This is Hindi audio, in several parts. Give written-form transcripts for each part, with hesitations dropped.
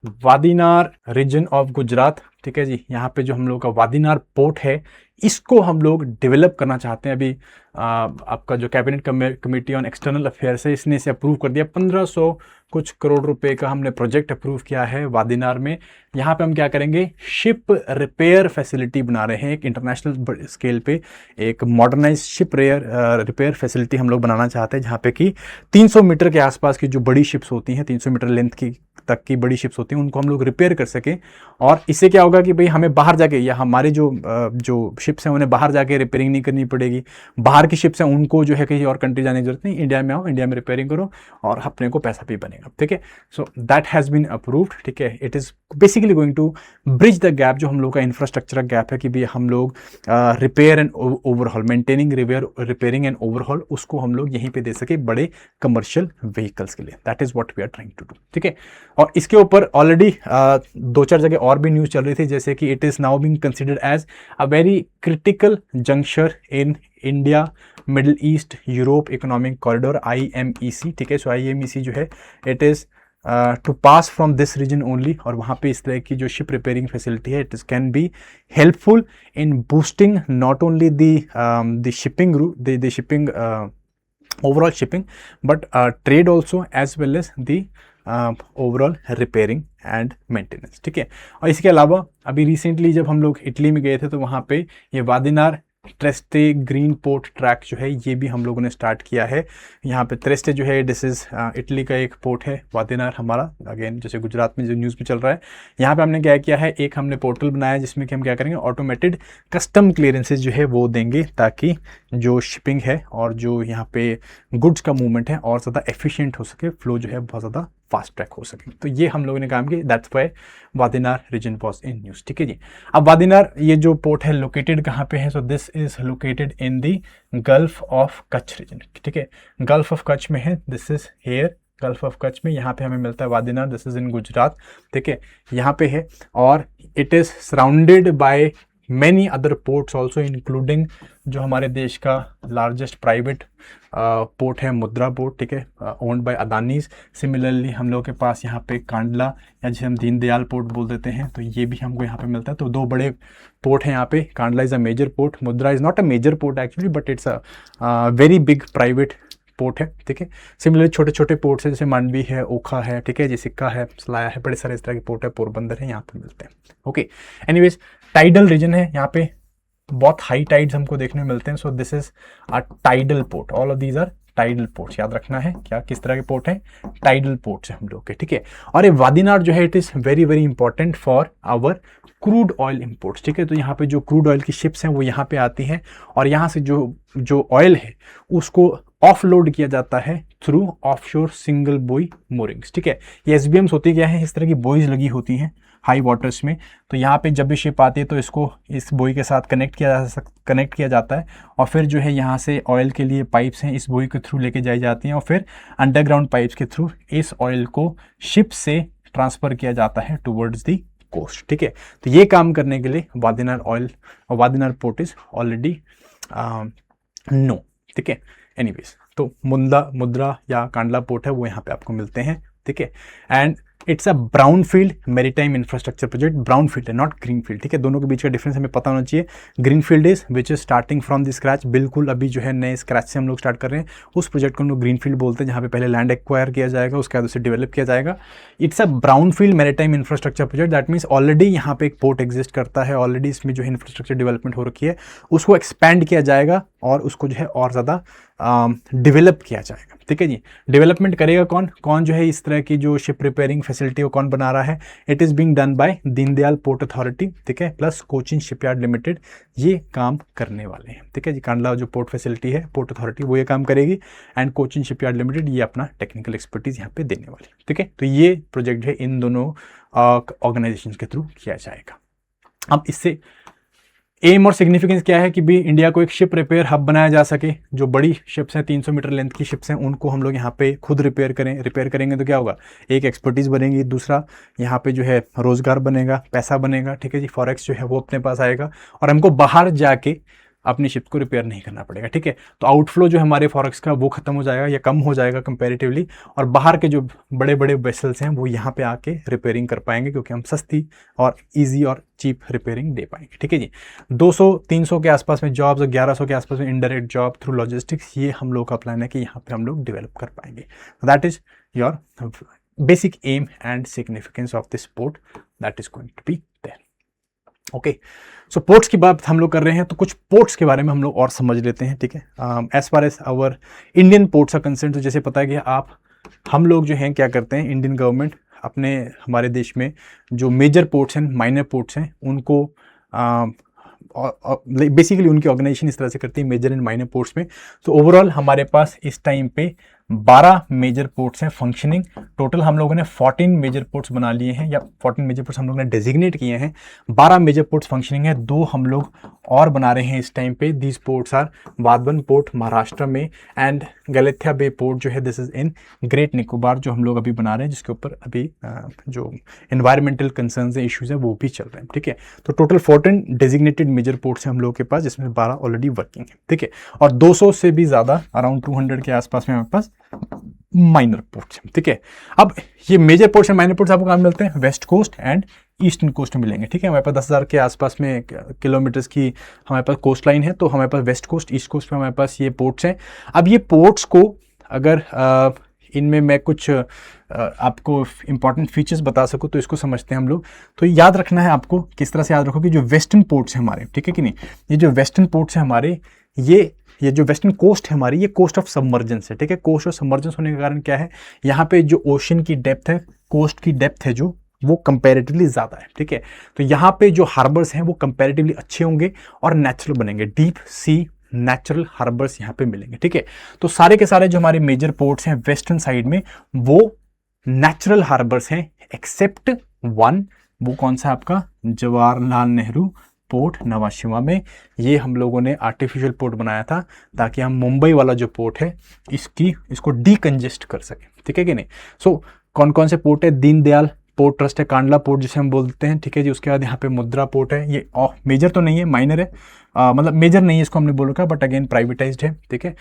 वादीनार रीजन ऑफ गुजरात, ठीक है जी। यहाँ पे जो हम लोग का वादीनार पोर्ट है, इसको हम लोग डेवलप करना चाहते हैं। अभी आपका जो cabinet committee on external affairs है, इसने इसे अप्रूव कर दिया। 1500 कुछ करोड़ रुपए का हमने प्रोजेक्ट अप्रूव किया है वादीनार में। यहाँ पे हम क्या करेंगे, शिप रिपेयर फैसिलिटी बना रहे हैं एक इंटरनेशनल स्केल पे। एक मॉडर्नाइज शिप रिपेयर फैसिलिटी हम लोग बनाना चाहते हैं, जहाँ पे कि 300 मीटर के आसपास की जो बड़ी शिप्स होती हैं, 300 मीटर लेंथ की तक की बड़ी शिप्स होती हैं, उनको हम लोग रिपेयर कर सकें। और इससे क्या होगा कि भाई हमें बाहर जाके, या हमारे जो शिप्स हैं उन्हें बाहर जाके रिपेयरिंग नहीं करनी पड़ेगी। बाहर की शिप्स हैं उनको जो है कहीं और कंट्री जाने की जरूरत नहीं, इंडिया में आओ, इंडिया में रिपेयरिंग करो और अपने को पैसा भी बनेगा, ठीक है। So that has been approved, ठीक है। It is basically going to bridge the gap, जो हम लोग का इंफ्रास्ट्रक्चर गैप है कि भाई हम लोग repair and overhaul, maintaining, repairing and overhaul, उसको हम लोग यहीं पे दे सके बड़े कमर्शियल व्हीकल्स के लिए। That is what we are trying to do, ठीक है। और इसके ऊपर ऑलरेडी 2-4 जगह और भी न्यूज़ चल रही थी, जैसे कि it is now being considered as a very critical junction in India Middle East Europe economic corridor, IMEC, ठीक है। सो IMEC जो है, it is to pass from this region only. और वहाँ पे इस तरह की जो शिप रिपेयरिंग फैसिलिटी है, it is can be helpful in boosting not only the shipping the shipping overall shipping, but trade also, as well as the overall repairing and maintenance, ठीक है। और इसके अलावा अभी रिसेंटली जब हम लोग इटली में गए थे, तो वहाँ पे ये वादीनार ट्रेस्टे ग्रीन पोर्ट ट्रैक जो है, ये भी हम लोगों ने स्टार्ट किया है। यहाँ पे ट्रेस्टे जो है, दिस इज इटली का एक पोर्ट है। वादीनार हमारा, अगेन जैसे गुजरात में जो न्यूज़ में चल रहा है, यहाँ पे हमने क्या किया है, एक हमने पोर्टल बनाया जिसमें कि हम क्या करेंगे, ऑटोमेटेड कस्टम क्लियरेंसेज जो है वो देंगे, ताकि जो शिपिंग है और जो यहाँ पे गुड्स का मूवमेंट है और ज़्यादा एफिशिएंट हो सके, फ्लो जो है बहुत ज़्यादा फास्ट ट्रैक हो सके। तो ये हम लोगों ने काम किया, that's why Vadinar region was in news, ठीक है जी। अब वादीनार ये जो पोर्ट है लोकेटेड कहाँ पे है, so this is located in the Gulf of Kutch region, ठीक है। गल्फ ऑफ कच्छ में है, this is here Gulf of Kutch में, यहाँ पे हमें मिलता है Vadinar, this is in Gujarat, ठीक है, यहाँ पे है। और it is surrounded by many other ports also, including जो हमारे देश का लार्जेस्ट प्राइवेट पोर्ट है, मुद्रा पोर्ट, ठीक है, ओन्ड बाय अदानीज। सिमिलरली हम लोग के पास यहाँ पे कांडला, या जिसे हम दीनदयाल पोर्ट बोल देते हैं, तो ये भी हमको यहाँ पे मिलता है। तो 2 बड़े पोर्ट हैं यहाँ पे। Kandla is a major port, Mundra is not a major port actually, but it's a very big private port है, ठीक है। सिमिलरली छोटे छोटे पोर्ट्स है, जैसे मांडवी है, ओखा है, ठीक है जी, सिक्का है, सलाया है, बड़े सारे इस तरह के पोर्ट है, पोरबंदर है, यहाँ पे मिलते हैं, ओके। एनीवेज, टाइडल रीजन है, यहाँ पे बहुत हाई टाइड्स हमको देखने में मिलते हैं। So this is a tidal port, all of these are tidal ports. याद रखना है क्या, किस तरह के पोर्ट हैं, टाइडल पोर्ट्स हैं हम लोग के, ठीक है। और ये वादीनार जो है, it is very very important for our crude oil imports, ठीक है। तो यहाँ पे जो क्रूड ऑयल की शिप्स हैं वो यहाँ पे आती हैं, और यहाँ से जो ऑयल है उसको ऑफलोड किया जाता है थ्रू ऑफशोर सिंगल बॉय मोरिंग्स, ठीक है। ये SBMs होती क्या है, इस तरह की बॉयज लगी होती हैं हाई वाटर्स में। तो यहाँ पे जब भी शिप आती है तो इसको इस बॉय के साथ कनेक्ट किया जाता है, और फिर जो है यहाँ से ऑयल के लिए पाइप्स हैं, इस बॉय के थ्रू लेके जाई जाती हैं, और फिर अंडरग्राउंड पाइप्स के थ्रू इस ऑयल को शिप से ट्रांसफ़र किया जाता है टुवर्ड्स दी कोस्ट, ठीक है। तो ये काम करने के लिए वादीनार ऑयल और वादीनार पोर्ट इज ऑलरेडी नो, ठीक है। एनीवेज, तो मुद्रा या कांडला पोर्ट है वो यहाँ पे आपको मिलते हैं, ठीक है। And it's a brown field maritime infrastructure project, brown field है नॉट ग्रीन फील्ड, ठीक है। दोनों के बीच का डिफरेंस हमें पता होना चाहिए। Green field is which is starting from the scratch, बिल्कुल अभी जो है नए स्क्रैच से हम लोग स्टार्ट कर रहे हैं, उस प्रोजेक्ट को हम लोग ग्रीन फील्ड बोलते हैं, जहाँ पे पहले लैंड एक्वायर किया जाएगा, उसके बाद उसे डेवलप किया जाएगा। It's a brown field maritime infrastructure project, that means already यहाँ पे एक पोर्ट एग्जिस्ट करता है, ऑलरेडी इसमें जो है इंफ्रास्ट्रक्चर डेवलपमेंट हो रखी है, उसको एक्सपैंड किया जाएगा और उसको जो है और ज़्यादा डेवलप किया जाएगा, ठीक है जी। डेवलपमेंट करेगा कौन जो है इस तरह की जो शिप रिपेयरिंग फैसिलिटी को कौन बना रहा है, it is being done by Deendayal port authority, ठीक है, प्लस कोचिन शिपयार्ड लिमिटेड, ये काम करने वाले हैं, ठीक है जी। कांडला जो पोर्ट फैसिलिटी है, पोर्ट अथॉरिटी, वो ये काम करेगी, एंड कोचिन शिपयार्ड लिमिटेड ये अपना टेक्निकल एक्सपर्टीज यहाँ पे देने वाली, ठीक है। तो ये प्रोजेक्ट जो है इन दोनों ऑर्गेनाइजेशन के थ्रू किया जाएगा। अब इससे एम और सिग्निफिकेंस क्या है कि भी इंडिया को एक शिप रिपेयर हब बनाया जा सके। जो बड़ी शिप्स हैं, 300 मीटर लेंथ की शिप्स हैं, उनको हम लोग यहाँ पे खुद रिपेयर करेंगे तो क्या होगा, एक एक्सपर्टीज बनेगी, दूसरा यहाँ पे जो है रोजगार बनेगा, पैसा बनेगा, ठीक है जी। फॉरेक्स जो है वो अपने पास आएगा, और हमको बाहर जाके अपनी शिप को रिपेयर नहीं करना पड़ेगा, ठीक है। तो आउटफ्लो जो हमारे फॉरेक्स का वो खत्म हो जाएगा या कम हो जाएगा कंपैरेटिवली, और बाहर के जो बड़े बड़े वेसल्स हैं वो यहाँ पे आके रिपेयरिंग कर पाएंगे, क्योंकि हम सस्ती और ईजी और चीप रिपेयरिंग दे पाएंगे, ठीक है जी। 200-300 के आसपास में जॉब्स और 1100 के आसपास में इनडायरेक्ट जॉब थ्रू लॉजिस्टिक्स, ये हम लोग का प्लान है कि यहाँ पे हम लोग डेवलप कर पाएंगे। That is your basic aim and significance of this port that is going to be there. Okay, so ports की बात हम लोग कर रहे हैं, तो कुछ पोर्ट्स के बारे में हम लोग और समझ लेते हैं, ठीक है। As far as our Indian ports are concerned, तो जैसे पता है कि हम लोग जो हैं क्या करते हैं, इंडियन गवर्नमेंट अपने हमारे देश में जो मेजर पोर्ट्स हैं, माइनर पोर्ट्स हैं, उनको बेसिकली उनकी ऑर्गेनाइजेशन इस तरह से करती है मेजर एंड माइनर पोर्ट्स में। तो ओवरऑल हमारे पास इस टाइम पे 12 मेजर पोर्ट्स हैं फंक्शनिंग। टोटल हम लोगों ने 14 मेजर पोर्ट्स बना लिए हैं, या 14 मेजर पोर्ट्स हम लोगों ने डेजिग्नेट किए हैं। 12 मेजर पोर्ट्स फंक्शनिंग है, 2 हम लोग और बना रहे हैं इस टाइम पे। These ports are Wadhwan port Maharashtra में एंड गलेथिया बे पोर्ट जो है this is in Great Nicobar, जो हम लोग अभी बना रहे हैं, जिसके ऊपर अभी जो एनवायरमेंटल कंसर्न्स है, इश्यूज है, वो भी चल रहे हैं, ठीक है। तो टोटल 14 डेजिग्नेटेड मेजर पोर्ट्स हैं हम लोग के पास, जिसमें 12 ऑलरेडी वर्किंग है, ठीक है। और 200 से भी ज़्यादा, अराउंड 200 के आसपास में हमारे पास माइनर पोर्ट्स, ठीक है। अब ये major ports and minor ports आपको कहाँ मिलते हैं? West coast and eastern coast में मिलेंगे, ठीक है। हमारे पास 10,000 के आसपास में किलोमीटर्स की हमारे पास कोस्ट लाइन है, तो हमारे पास वेस्ट कोस्ट, ईस्ट कोस्ट में हमारे पास ये पोर्ट्स हैं। अब ये पोर्ट्स को अगर इनमें मैं कुछ आपको इंपॉर्टेंट फीचर्स बता सकूँ तो इसको समझते हैं हम लोग। तो याद रखना है आपको, किस तरह से याद रखो कि जो वेस्टर्न पोर्ट्स हैं हमारे, ठीक है कि नहीं, ये जो वेस्टर्न पोर्ट्स हैं हमारे, ये जो वेस्टर्न कोस्ट है हमारी, ये कोस्ट ऑफ सबमर्जेंस है, ठीक है। कोस्ट ऑफ सबमर्जेंस होने के कारण क्या है, यहाँ पे जो ओशन की डेप्थ है, कोस्ट की डेप्थ है जो, वो कंपैरेटिवली ज़्यादा है, ठीक है। तो यहाँ पे जो हार्बर्स हैं वो कंपैरेटिवली अच्छे होंगे और नेचुरल बनेंगे, डीप सी नेचुरल हार्बर्स यहाँ पे मिलेंगे, ठीक है। तो सारे के सारे जो हमारे मेजर पोर्ट्स हैं वेस्टर्न साइड में, वो नेचुरल हार्बर्स हैं, एक्सेप्ट वन। वो कौन सा आपका? जवाहरलाल नेहरू पोर्ट नवा शिवा में। ये हम लोगों ने आर्टिफिशियल पोर्ट बनाया था ताकि हम मुंबई वाला जो पोर्ट है इसको डीकंजेस्ट कर सकें, ठीक है कि नहीं। सो कौन कौन से पोर्ट है? दीनदयाल पोर्ट ट्रस्ट है, कांडला पोर्ट जिसे हम बोलते हैं, ठीक है जी। उसके बाद यहाँ पे मुद्रा पोर्ट है, ये मेजर तो नहीं है, माइनर है, मतलब मेजर नहीं है इसको हमने बोल रखा, बट अगेन प्राइवेटाइज्ड है, ठीक है।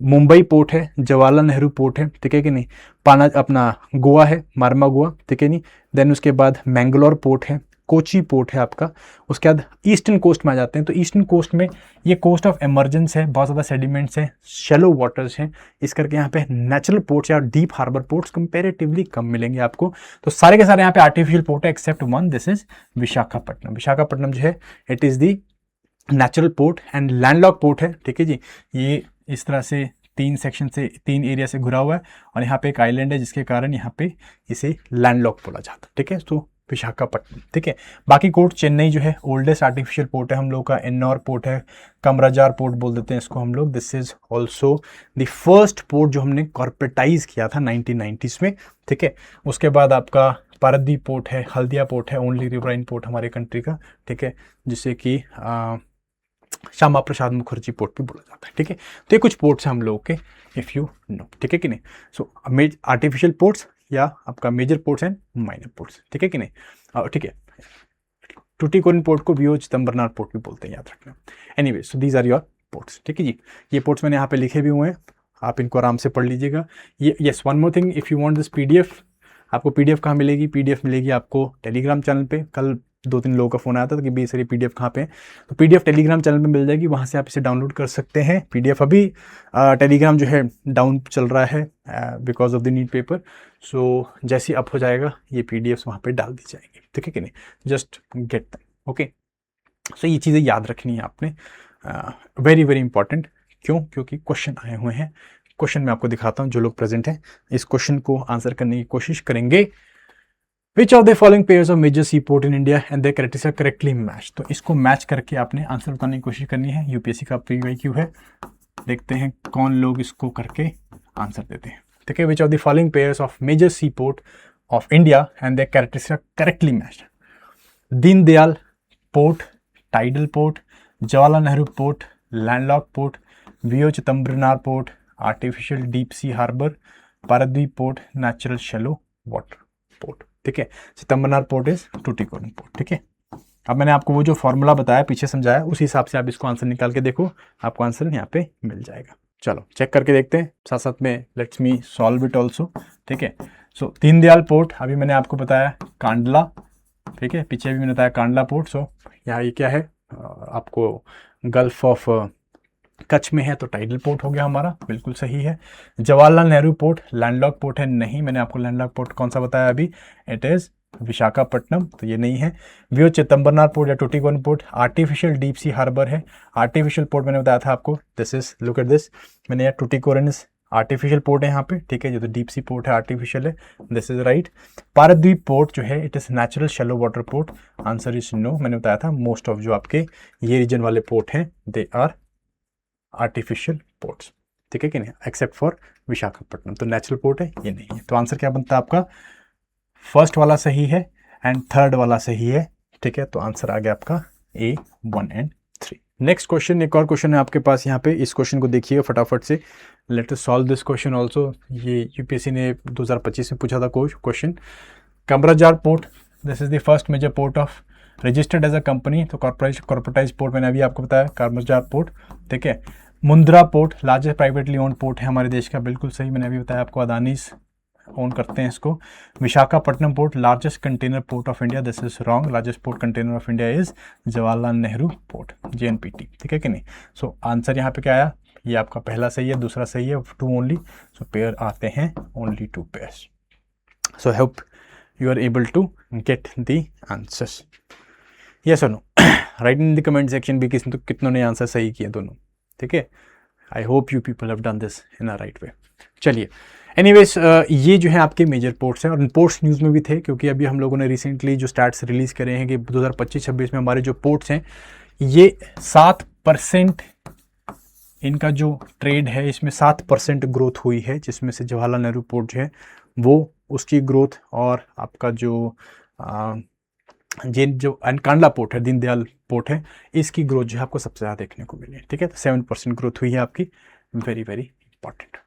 मुंबई पोर्ट है, जवाहरलाल नेहरू पोर्ट है, ठीक है कि नहीं। पाना अपना गोवा है, मार्मा गोवा, ठीक है नहीं। देन उसके बाद मैंगलोर पोर्ट है, कोची पोर्ट है आपका। उसके बाद ईस्टर्न कोस्ट में आ जाते हैं, तो ईस्टर्न कोस्ट में ये कोस्ट ऑफ इमरजेंस है, बहुत ज़्यादा सेडिमेंट्स है, शैलो वाटर्स हैं, इस करके यहाँ पे नेचुरल पोर्ट्स या डिप हार्बर पोर्ट्स कंपेरेटिवली कम मिलेंगे आपको। तो सारे के सारे यहाँ पे आर्टिफिशियल पोर्ट है except one, this is Visakhapatnam. Visakhapatnam जो है it is the natural port and landlock port है, ठीक है जी। ये इस तरह से 3 सेक्शन से 3 एरिया से घुरा हुआ है और यहाँ पे एक आइलैंड है, जिसके कारण यहाँ पे इसे लैंडलॉक बोला जाता है, ठीक है। तो विशाखापट्टनम, ठीक है। बाकी पोर्ट, चेन्नई जो है ओल्डेस्ट आर्टिफिशियल पोर्ट है हम लोग का, एन्नौर पोर्ट है, कमराजार पोर्ट बोल देते हैं इसको हम लोग। This is also the first port जो हमने कॉर्पोरेटाइज किया था 1990s में, ठीक है। उसके बाद आपका पारदीप पोर्ट है, हल्दिया पोर्ट है, ओनली रिवराइन पोर्ट हमारे कंट्री का, ठीक है, जिसे कि श्यामा प्रसाद मुखर्जी पोर्ट भी बोला जाता है, ठीक है। तो ये कुछ पोर्ट्स हैं हम लोगों के, इफ़ यू नो, ठीक है कि नहीं। सो आर्टिफिशियल पोर्ट्स या आपका major ports and minor ports, ठीक है कि नहीं, ठीक है। टूटीकोरिन पोर्ट को वियो चिदम्बरनार पोर्ट भी बोलते हैं, याद रखना। Anyway, so these are your ports, ठीक है जी। ये पोर्ट्स मैंने यहाँ पे लिखे भी हुए हैं, आप इनको आराम से पढ़ लीजिएगा। ये yes, one more thing, if you want this PDF, आपको पीडीएफ कहाँ मिलेगी? पीडीएफ मिलेगी आपको टेलीग्राम चैनल पे। कल 2-3 लोगों का फ़ोन आया था कि भाई सर पीडीएफ कहाँ पे है, तो पीडीएफ टेलीग्राम चैनल पे मिल जाएगी, वहाँ से आप इसे डाउनलोड कर सकते हैं। पीडीएफ अभी टेलीग्राम जो है डाउन चल रहा है because of the NEET paper. So जैसे अप हो जाएगा ये पीडीएफ वहाँ पे डाल दी जाएंगी, ठीक है कि नहीं, जस्ट गेट दैम, ओके। सो ये चीज़ें याद रखनी है आपने, वेरी वेरी इंपॉर्टेंट। क्यों? क्योंकि क्वेश्चन आए हुए हैं। क्वेश्चन मैं आपको दिखाता हूँ, जो लोग प्रेजेंट हैं इस क्वेश्चन को आंसर करने की कोशिश करेंगे। Which of the following pairs of major seaport in India and their characteristics are correctly matched? तो इसको मैच करके आपने आंसर बताने की कोशिश करनी है। यूपीएससी का PYQ है, देखते हैं कौन लोग इसको करके आंसर देते हैं, ठीक है। Which of the following pairs of major seaport of India and their characteristics are correctly matched? Deendayal port, tidal port, Jawaharlal Nehru port, landlocked port, V O Chidambaranar port, artificial deep sea harbour, Paradip port, natural shallow water port, ठीक है। Chidambaranar port is Tuticorin port, ठीक है। अब मैंने आपको वो जो फॉर्मूला बताया, पीछे समझाया, उस हिसाब से आप इसको आंसर निकाल के देखो, आपको आंसर यहाँ पे मिल जाएगा। चलो चेक करके देखते हैं, साथ साथ में let's me solve it also. ठीक है, सो दीनदयाल पोर्ट अभी मैंने आपको बताया कांडला, ठीक है, पीछे भी मैंने बताया कांडला पोर्ट। सो यहाँ ये क्या है, आपको गल्फ ऑफ कच्छ में है, तो टाइडल पोर्ट हो गया हमारा, बिल्कुल सही है। Jawaharlal Nehru port landlocked port है, नहीं, मैंने आपको लैंडलॉक पोर्ट कौन सा बताया अभी, इट इज़ विशाखापट्टनम, तो ये नहीं है। व्यू चिदम्बरनार पोर्ट या Tuticorin port artificial deep sea harbour है। आर्टिफिशियल पोर्ट मैंने बताया था आपको, this is look at this, मैंने यार टुटीकोरिन आर्टिफिशियल पोर्ट है यहाँ पे, ठीक है, जो तो डीप सी पोर्ट है, आर्टिफिशियल है, this is right. Paradip port जो है it is natural shallow water port, answer is no. मैंने बताया था मोस्ट ऑफ जो आपके ये रीजन वाले पोर्ट हैं दे आर आर्टिफिशियल पोर्ट्स, ठीक है कि नहीं, एक्सेप्ट फॉर विशाखापट्टनम, तो नेचुरल पोर्ट है, ये नहीं है। तो आंसर क्या बनता है आपका, फर्स्ट वाला सही है एंड थर्ड वाला सही है, ठीक है, तो आंसर आ गया आपका A 1 एंड 3। नेक्स्ट क्वेश्चन, एक और क्वेश्चन है आपके पास यहाँ पे, इस क्वेश्चन को देखिए फटाफट से, let us solve this question also. ये यूपीएससी ने 2025 में पूछा था क्वेश्चन। Kamarajar port, this is the first major port of registered as a company, तो कॉर्पोरेटाइज पोर्ट मैंने अभी आपको बताया कमराजार पोर्ट, ठीक है। Mundra port largest privately owned port है हमारे देश का, बिल्कुल सही, मैंने अभी बताया आपको, अदानीज ओन करते हैं इसको। Visakhapatnam port largest container port of India, this is wrong, largest port container of India is Jawaharlal Nehru port, JNPT, ठीक है कि नहीं। सो आंसर यहाँ पे क्या आया, ये आपका पहला सही है, दूसरा सही है, 2 ओनली, सो पेयर आते हैं only 2 pairs. So hope you are able to get the answers, yes और no. Right in the comment section भी कितनों ने आंसर सही किए दोनों, ठीक है। I hope you people have done this in a right way. चलिए एनीवेज, ये जो है आपके मेजर पोर्ट्स हैं, और पोर्ट्स न्यूज़ में भी थे, क्योंकि अभी हम लोगों ने रिसेंटली जो स्टैट्स रिलीज़ करे हैं कि 2025-26 में हमारे जो पोर्ट्स हैं ये 7% इनका जो ट्रेड है इसमें 7% ग्रोथ हुई है, जिसमें से जवाहरलाल नेहरू पोर्ट जो है वो उसकी ग्रोथ, और आपका जो जो कांडला पोर्ट है, दीनदयाल पोर्ट है, इसकी ग्रोथ जो है आपको सबसे ज़्यादा देखने को मिली है, ठीक है। तो 7% ग्रोथ हुई है आपकी, वेरी वेरी इंपॉर्टेंट।